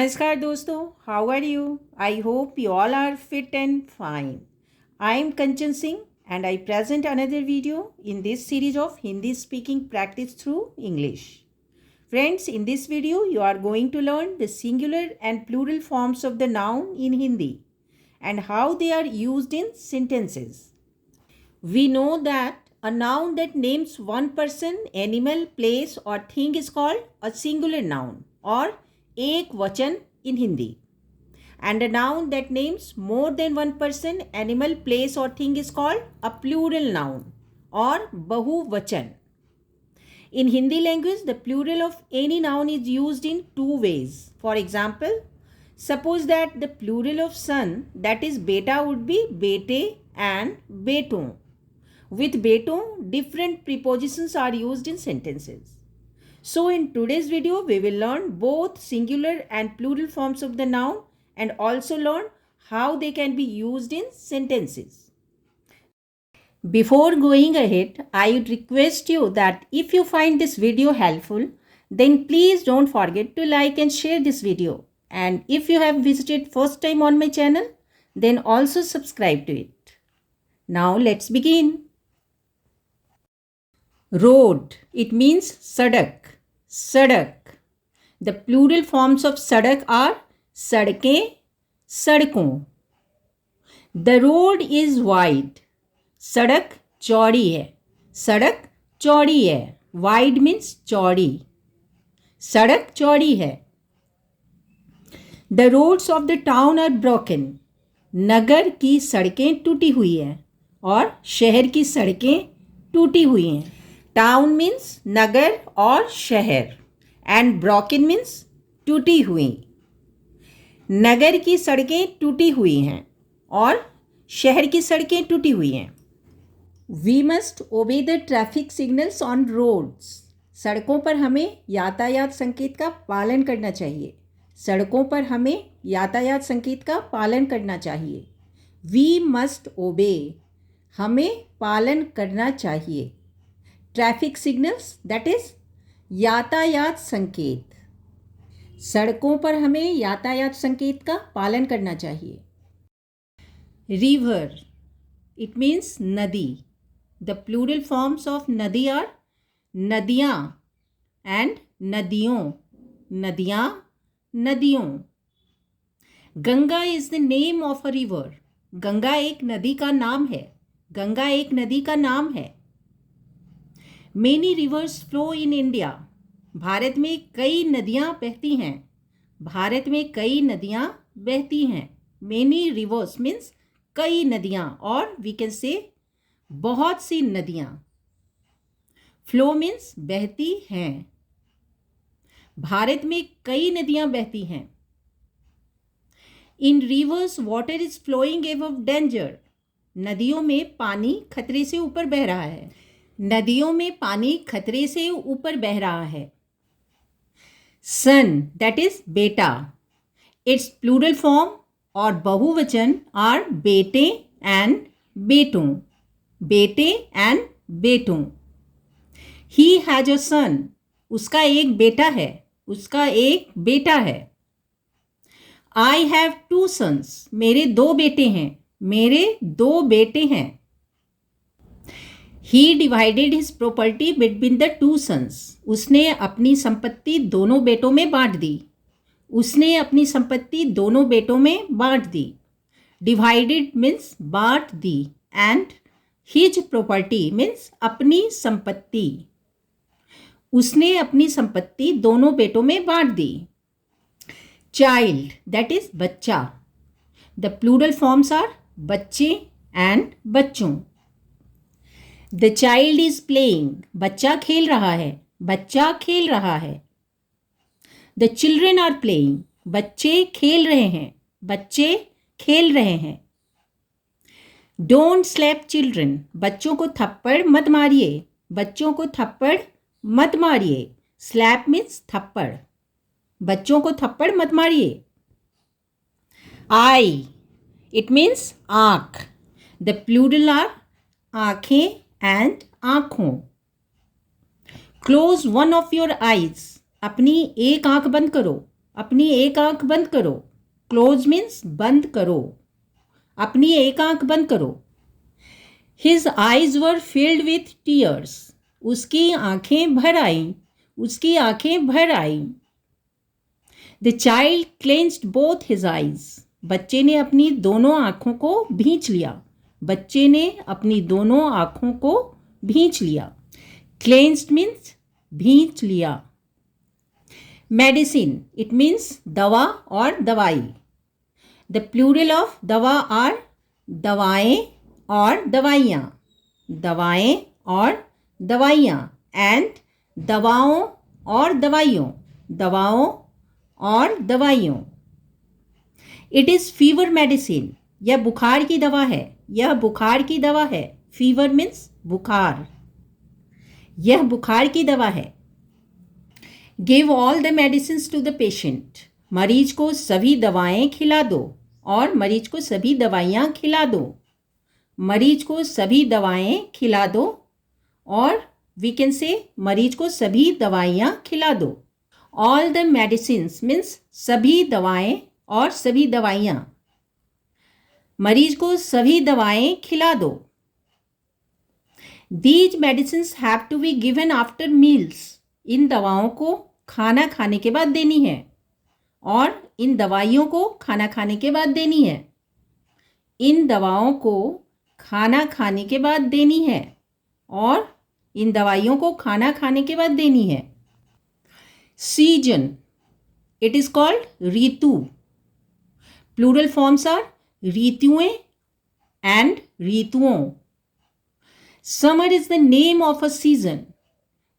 नमस्कार दोस्तों, how are you? I hope you all are fit and fine. I am Kanchan Singh and I present another video in this series of Hindi speaking practice through English. Friends, in this video you are going to learn the singular and plural forms of the noun in Hindi and how they are used in sentences. We know that a noun that names one person, animal, place or thing is called a singular noun or एक वचन in Hindi. And a noun that names more than one person, animal, place or thing is called a plural noun or bahuvachan. In Hindi language, the plural of any noun is used in two ways. For example, suppose that the plural of son, that is beta, would be bete and beton. With beton, different prepositions are used in sentences. So in today's video, we will learn both singular and plural forms of the noun and also learn how they can be used in sentences. Before going ahead, I would request you that if you find this video helpful, then please don't forget to like and share this video. And if you have visited first time on my channel, then also subscribe to it. Now let's begin. Road, it means sadak. Sadak. The plural forms of sadak are sadkein, sadkon. The road is wide. सड़क चौड़ी है. सड़क चौड़ी है. Wide means चौड़ी. सड़क चौड़ी है. The roads of the town are broken. नगर की सड़कें टूटी हुई हैं और शहर की सड़कें टूटी हुई हैं. Town means नगर और शहर and broken means टूटी हुई. नगर की सड़कें टूटी हुई हैं और शहर की सड़कें टूटी हुई हैं. We must obey the traffic signals on roads. सड़कों पर हमें यातायात संकेत का पालन करना चाहिए. सड़कों पर हमें यातायात संकेत का पालन करना चाहिए. We must obey. हमें पालन करना चाहिए. ट्रैफिक सिग्नल्स, दैट इज यातायात संकेत. सड़कों पर हमें यातायात संकेत का पालन करना चाहिए. रिवर, इट मीन्स नदी. द प्लूरल फॉर्म्स ऑफ नदी आर नदियाँ एंड नदियों. नदियाँ, नदियों. Ganga is the name of a river. Ganga एक नदी का नाम है. गंगा एक नदी का नाम है. Many reverse flow in India. भारत में कई नदियाँ बहती हैं. भारत में कई नदियाँ बहती हैं. मेनी रिवर्स मीन्स कई नदियाँ और वी कैन से बहुत सी नदियाँ. फ्लो मीन्स बहती हैं. भारत में कई नदियाँ बहती हैं. In rivers water is flowing above danger. नदियों में पानी खतरे से ऊपर बह रहा है. नदियों में पानी खतरे से ऊपर बह रहा है. सन, दैट इज बेटा. इट्स प्लूरल फॉर्म और बहुवचन आर बेटे एंड बेटों. बेटे एंड बेटों. He has a son. उसका एक बेटा है. उसका एक बेटा है. I have two sons. मेरे दो बेटे हैं. मेरे दो बेटे हैं. He divided his property between the two sons. उसने अपनी संपत्ति दोनों बेटों में बांट दी. उसने अपनी संपत्ति दोनों बेटों में बांट दी. डिवाइडेड मीन्स बांट दी एंड हिज प्रॉपर्टी मीन्स अपनी संपत्ति. उसने अपनी संपत्ति दोनों बेटों में बांट दी. चाइल्ड, दैट इज बच्चा. द प्लूरल फॉर्म्स आर बच्चे एंड बच्चों. The child is playing. बच्चा खेल रहा है. बच्चा खेल रहा है. The children are playing. बच्चे खेल रहे हैं. बच्चे खेल रहे हैं. Don't slap children. बच्चों को थप्पड़ मत मारिए. बच्चों को थप्पड़ मत मारिए. स्लैप मीन्स थप्पड़. बच्चों को थप्पड़ मत मारिए. आई, इट मीन्स आँख. द प्लूरल आर आँखें एंड आँखों. Close one of your eyes. अपनी एक आँख बंद करो. अपनी एक आंख बंद करो। क्लोज मीन्स बंद करो। अपनी एक आंख बंद करो। His eyes were filled with tears. उसकी आंखें भर आईं। उसकी आंखें भर आईं। The child clenched both his eyes. बच्चे ने अपनी दोनों आंखों को भींच लिया। बच्चे ने अपनी दोनों आंखों को भींच लिया। Clenched means भींच लिया। Medicine, it means दवा और दवाई। The plural of दवा are दवाएं और दवाइयाँ। दवाएं और दवाइयाँ and दवाओं और दवाइयों। दवाओं और दवाइयों। It is fever medicine. यह बुखार की दवा है। यह बुखार की दवा है। फीवर मीन्स बुखार। यह बुखार की दवा है। Give all the medicines to the patient. मरीज को सभी दवाएं खिला दो और मरीज को सभी दवाइयाँ खिला दो। मरीज को सभी दवाएं खिला दो और वी कैन से मरीज को सभी दवाइयाँ खिला दो। ऑल द मेडिसिन्स मीन्स सभी दवाएं और सभी दवाइयाँ। मरीज को सभी दवाएं खिला दो। These medicines have to be given after meals. इन दवाओं को खाना खाने के बाद देनी है और इन दवाइयों को खाना खाने के बाद देनी है। इन दवाओं को खाना खाने के बाद देनी है और इन दवाइयों को खाना खाने के बाद देनी है। सीजन, इट इज कॉल्ड ऋतु। प्लूरल फॉर्म्स आर ऋतुएं एंड ऋतुओं। Summer is the name of a season.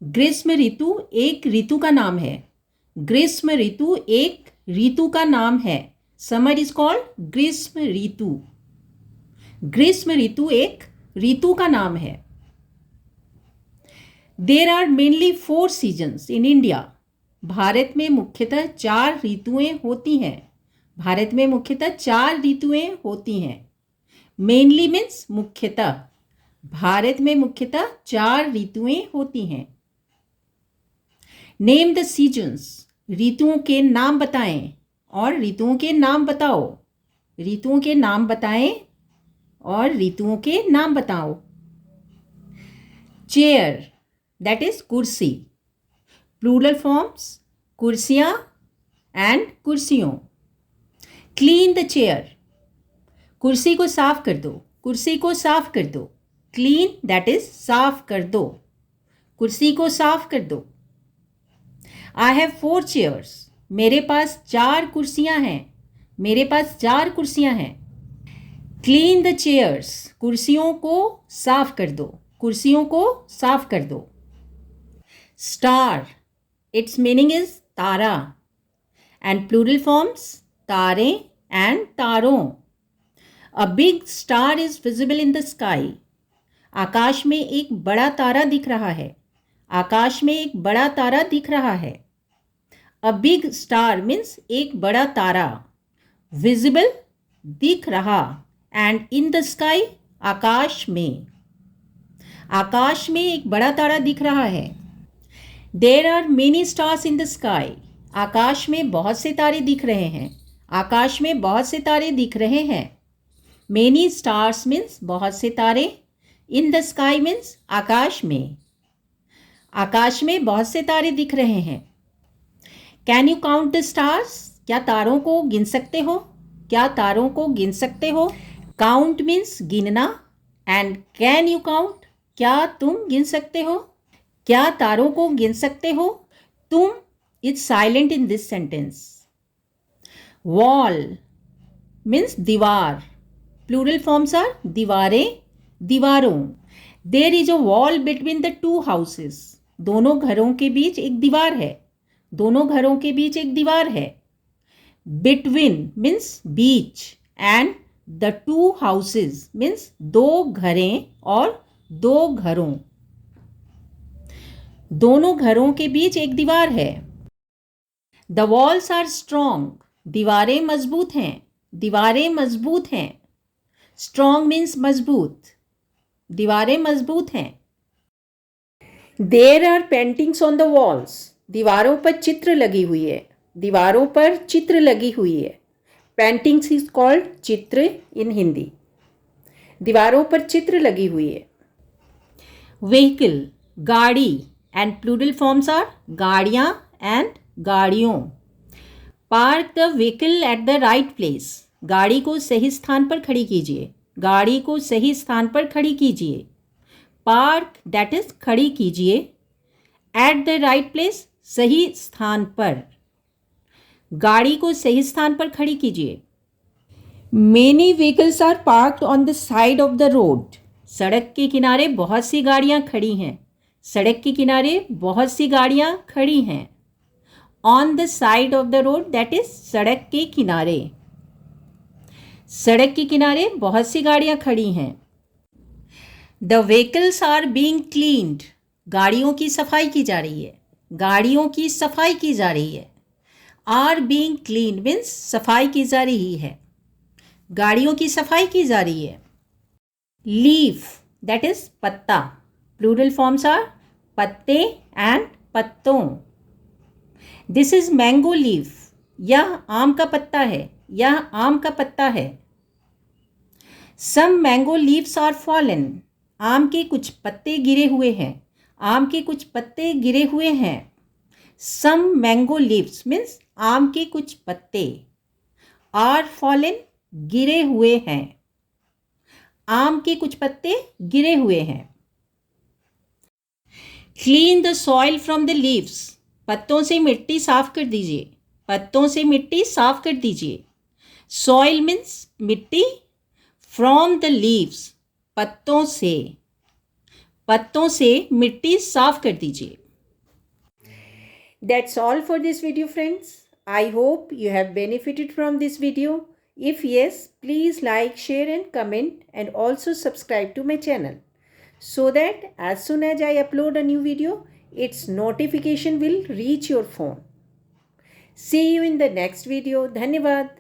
ग्रीष्म ऋतु एक ऋतु का नाम है। ग्रीष्म ऋतु एक ऋतु का नाम है। समर इज कॉल्ड ग्रीष्म ऋतु। ग्रीष्म ऋतु एक ऋतु का नाम है। There are mainly 4 seasons in India. भारत में मुख्यतः 4 ऋतुएं होती हैं। भारत में मुख्यतः 4 ऋतुएं होती हैं। मेनली मीन्स मुख्यतः। भारत में मुख्यतः 4 ऋतुएं होती हैं। Name the seasons. ऋतुओं के नाम बताएं और ऋतुओं के नाम बताओ। ऋतुओं के नाम बताएं और ऋतुओं के नाम बताओ। चेयर, दैट इज कुर्सी। प्लूरल फॉर्म्स कुर्सियाँ एंड कुर्सियों। Clean the chair. कुर्सी को साफ कर दो। कुर्सी को साफ कर दो। क्लीन दैट इज साफ कर दो। कुर्सी को साफ कर दो। I have 4 chairs. मेरे पास 4 कुर्सियाँ हैं। मेरे पास 4 कुर्सियाँ हैं। Clean the chairs. कुर्सियों को साफ कर दो। कुर्सियों को साफ कर दो। स्टार, इट्स मीनिंग इज तारा एंड प्लूरल फॉर्म्स तारे एंड तारों। A big star is visible in the sky. आकाश में एक बड़ा तारा दिख रहा है। आकाश में एक बड़ा तारा दिख रहा है। अ बिग स्टार मीन्स एक बड़ा तारा। विजिबल दिख रहा एंड इन द स्काई आकाश में। आकाश में एक बड़ा तारा दिख रहा है। There are many stars in the sky. आकाश में बहुत से तारे दिख रहे हैं। आकाश में बहुत से तारे दिख रहे हैं। मेनी स्टार्स मीन्स बहुत से तारे। इन द स्काई मीन्स आकाश में। आकाश में बहुत से तारे दिख रहे हैं। Can you count the stars. क्या तारों को गिन सकते हो। क्या तारों को गिन सकते हो। काउंट मीन्स गिनना एंड कैन यू काउंट क्या तुम गिन सकते हो। क्या तारों को गिन सकते हो। तुम is silent in this sentence. Wall means दीवार। प्लूरल फॉर्म्स आर दीवारें दीवारों। There is a wall between the 2 houses. दोनों घरों के बीच एक दीवार है। दोनों घरों के बीच एक दीवार है। Between means beach and the 2 houses means 2 घरें और 2 घरों। दोनों घरों के बीच एक दीवार है। The walls are strong. दीवारें मजबूत हैं। दीवारें मजबूत हैं। स्ट्रॉन्ग मीन्स मजबूत। दीवारें मजबूत हैं। There are paintings on the walls. दीवारों पर चित्र लगी हुई है। दीवारों पर चित्र लगी हुई है. पेंटिंग्स इज कॉल्ड चित्र इन हिंदी. दीवारों पर चित्र लगी हुई है. व्हीकल गाड़ी एंड प्लूरल फॉर्म्स आर गाड़ियाँ एंड गाड़ियों. Park the vehicle at the right place. गाड़ी को सही स्थान पर खड़ी कीजिए. गाड़ी को सही स्थान पर खड़ी कीजिए. पार्क दैट इज खड़ी कीजिए. एट द राइट प्लेस सही स्थान पर. गाड़ी को सही स्थान पर खड़ी कीजिए. Many vehicles are parked on the side of the road. सड़क के किनारे बहुत सी गाड़ियाँ खड़ी हैं. सड़क के किनारे बहुत सी गाड़ियाँ खड़ी हैं. On the side of the road that is सड़क के किनारे. सड़क के किनारे बहुत सी गाड़ियाँ खड़ी हैं. The vehicles are being cleaned. गाड़ियों की सफाई की जा रही है. गाड़ियों की सफाई की जा रही है. आर बीइंग क्लीन्ड मीन्स सफाई की जा रही है. गाड़ियों की सफाई की जा रही है. लीफ दैट इज पत्ता. प्लूरल फॉर्म्स आर पत्ते एंड पत्तों. This is mango leaf. यह आम का पत्ता है. यह आम का पत्ता है. सम मैंगो लीव्स आर फॉलन. आम के कुछ पत्ते गिरे हुए हैं. आम के कुछ पत्ते गिरे हुए हैं. सम मैंगो लीव्स मीन्स आम के कुछ पत्ते. आर फॉलन गिरे हुए हैं. आम के कुछ पत्ते गिरे हुए हैं. Clean the soil from the leaves. पत्तों से मिट्टी साफ कर दीजिए. पत्तों से मिट्टी साफ कर दीजिए. सॉइल मीन्स मिट्टी. फ्रॉम द लीव्स पत्तों से. पत्तों से मिट्टी साफ कर दीजिए. That's all for this video, friends. I hope you have benefited from this video. If yes, please like, share and comment, and also subscribe to my channel so that as soon as I upload a new video, its notification will reach your phone. See you in the next video. Dhanyavad.